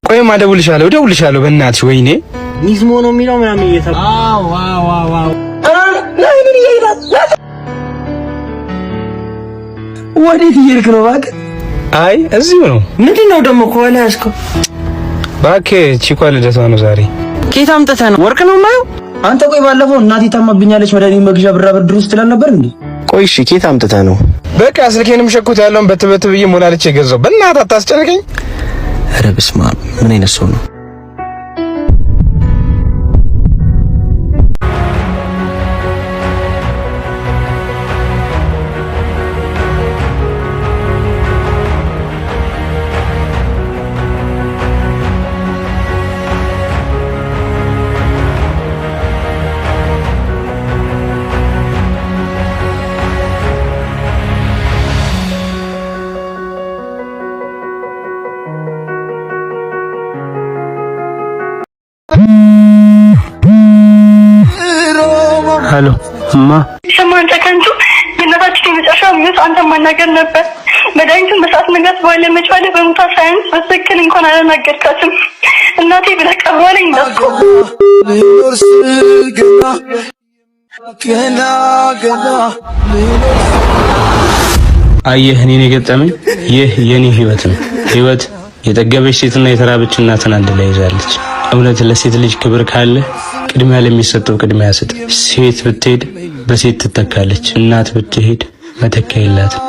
ቆይማ እደውልልሻለሁ በእናትሽ። ወይኔ ኒዝሞ ነው የሚለው ምናምን እየተባለ ዋው ወዴት እየሄድክ ነው? እባክህ። አይ እዚሁ ነው። ምንድነው ደግሞ ከኋላ ያዝከው? እባክህ ቺኳ ልደቷ ነው ዛሬ። ኬት አምጥተህ ነው? ወርቅ ነው የማየው። አንተ ቆይ ባለፈው እናቴ ታማብኛለች መድኃኒት መግዣ ብር አበድር ውስጥ ትላል ነበር እንዴ? ቆይ እሺ ኬት አምጥተህ ነው? በቃ ስልኬንም ሸኩት ያለውን በትበት ብዬ ሞላልቼ ገዛው። በእናትህ አታስጨንቀኝ። ኧረ በስመ አብ ምን አይነት ሰው ነው? ሄሎ እማ ሰማን ተከንቱ የነታችን የመጨረሻ ምኞት አንተ ማናገር ነበር። መድኃኒቱን በሰዓት መግዛት ባለመቻል በሙታ ሳይንስ በትክክል እንኳን አላናገርካትም። እናቴ ብለህ ቀርባለኝ ነበር። አየህ እኔን የገጠመኝ ይህ የኔ ህይወት ነው። ህይወት የጠገበች ሴትና የተራበች እናትን አንድ ላይ ይዛለች። እውነት ለሴት ልጅ ክብር ካለ ቅድሚያ ለሚሰጠው ቅድሚያ ስጥ። ሴት ብትሄድ በሴት ትተካለች፣ እናት ብትሄድ መተኪያ የላትም።